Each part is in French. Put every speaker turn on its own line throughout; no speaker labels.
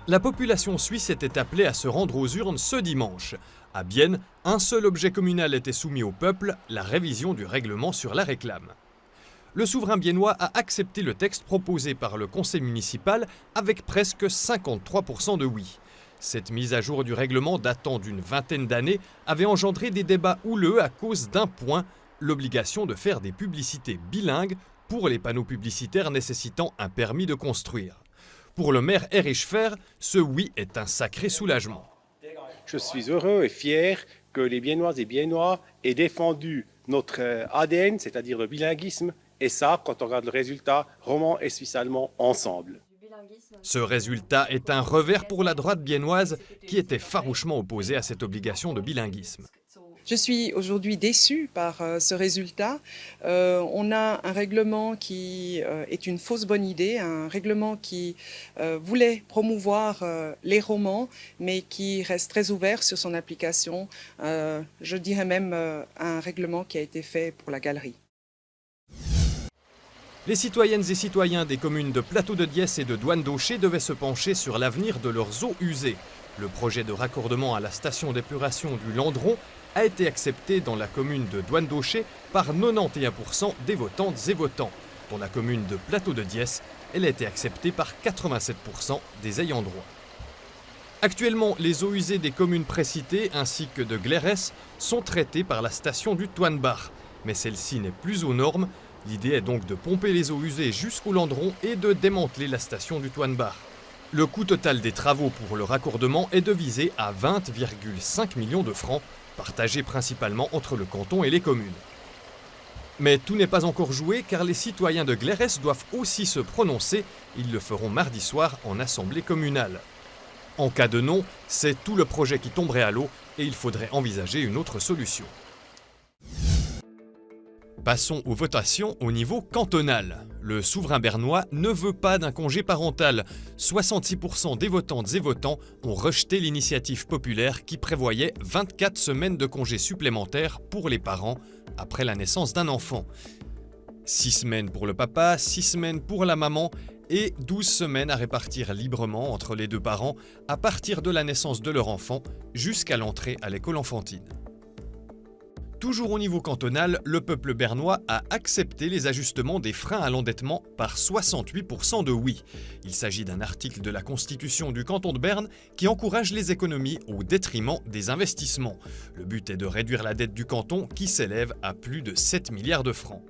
La population suisse était appelée à se rendre aux urnes ce dimanche. À Bienne, un seul objet communal était soumis au peuple, la révision du règlement sur la réclame. Le souverain biennois a accepté le texte proposé par le conseil municipal avec presque 53% de oui. Cette mise à jour du règlement datant d'une vingtaine d'années avait engendré des débats houleux à cause d'un point, l'obligation de faire des publicités bilingues pour les panneaux publicitaires nécessitant un permis de construire. Pour le maire Erich Fehr, ce oui est un sacré soulagement.
Je suis heureux et fier que les Biennoises et Biennois aient défendu notre ADN, c'est-à-dire le bilinguisme, et ça, quand on regarde le résultat, roman et suisse-allemand ensemble.
Ce résultat est un revers pour la droite biennoise qui était farouchement opposée à cette obligation de bilinguisme.
Je suis aujourd'hui déçue par ce résultat. On a un règlement qui est une fausse bonne idée, un règlement qui voulait promouvoir les romans, mais qui reste très ouvert sur son application. Je dirais même un règlement qui a été fait pour la galerie.
Les citoyennes et citoyens des communes de Plateau de Diesse et de Douane-d'Aucher devaient se pencher sur l'avenir de leurs eaux usées. Le projet de raccordement à la station d'épuration du Landron a été accepté dans la commune de Douane-d'Aucher par 91% des votantes et votants. Dans la commune de Plateau de Diesse, elle a été acceptée par 87% des ayants droit. Actuellement, les eaux usées des communes précitées ainsi que de Glérès sont traitées par la station du Toinebach. Mais celle-ci n'est plus aux normes. L'idée est donc de pomper les eaux usées jusqu'au Landron et de démanteler la station du Toinebach. Le coût total des travaux pour le raccordement est devisé à 20,5 millions de francs, partagés principalement entre le canton et les communes. Mais tout n'est pas encore joué car les citoyens de Glérès doivent aussi se prononcer. Ils le feront mardi soir en assemblée communale. En cas de non, c'est tout le projet qui tomberait à l'eau et il faudrait envisager une autre solution. Passons aux votations au niveau cantonal. Le souverain bernois ne veut pas d'un congé parental. 66% des votantes et votants ont rejeté l'initiative populaire qui prévoyait 24 semaines de congés supplémentaires pour les parents après la naissance d'un enfant. 6 semaines pour le papa, 6 semaines pour la maman et 12 semaines à répartir librement entre les deux parents à partir de la naissance de leur enfant jusqu'à l'entrée à l'école enfantine. Toujours au niveau cantonal, le peuple bernois a accepté les ajustements des freins à l'endettement par 68% de oui. Il s'agit d'un article de la Constitution du canton de Berne qui encourage les économies au détriment des investissements. Le but est de réduire la dette du canton qui s'élève à plus de 7 milliards de francs.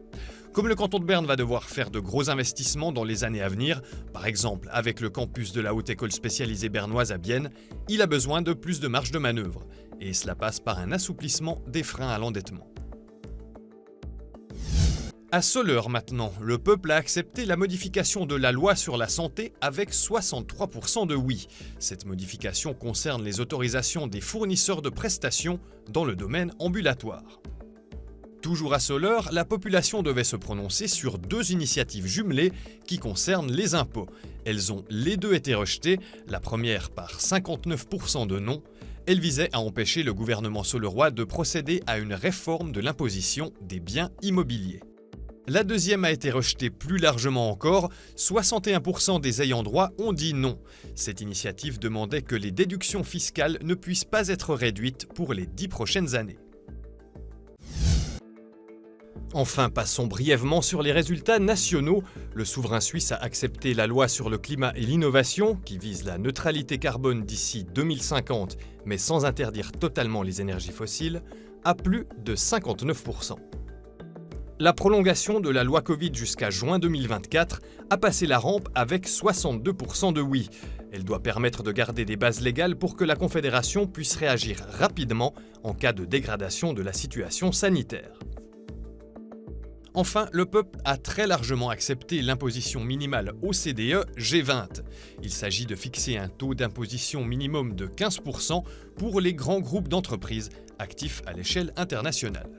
Comme le canton de Berne va devoir faire de gros investissements dans les années à venir, par exemple avec le campus de la Haute École spécialisée bernoise à Bienne, il a besoin de plus de marge de manœuvre. Et cela passe par un assouplissement des freins à l'endettement. À Soleure maintenant, le peuple a accepté la modification de la loi sur la santé avec 63% de oui. Cette modification concerne les autorisations des fournisseurs de prestations dans le domaine ambulatoire. Toujours à Soleure, la population devait se prononcer sur 2 initiatives jumelées qui concernent les impôts. Elles ont les deux été rejetées, la première par 59% de non. Elle visait à empêcher le gouvernement solerois de procéder à une réforme de l'imposition des biens immobiliers. La deuxième a été rejetée plus largement encore, 61% des ayants droit ont dit non. Cette initiative demandait que les déductions fiscales ne puissent pas être réduites pour les 10 prochaines années. Enfin, passons brièvement sur les résultats nationaux. Le souverain suisse a accepté la loi sur le climat et l'innovation, qui vise la neutralité carbone d'ici 2050, mais sans interdire totalement les énergies fossiles, à plus de 59%. La prolongation de la loi Covid jusqu'à juin 2024 a passé la rampe avec 62% de oui. Elle doit permettre de garder des bases légales pour que la Confédération puisse réagir rapidement en cas de dégradation de la situation sanitaire. Enfin, le peuple a très largement accepté l'imposition minimale OCDE G20. Il s'agit de fixer un taux d'imposition minimum de 15% pour les grands groupes d'entreprises actifs à l'échelle internationale.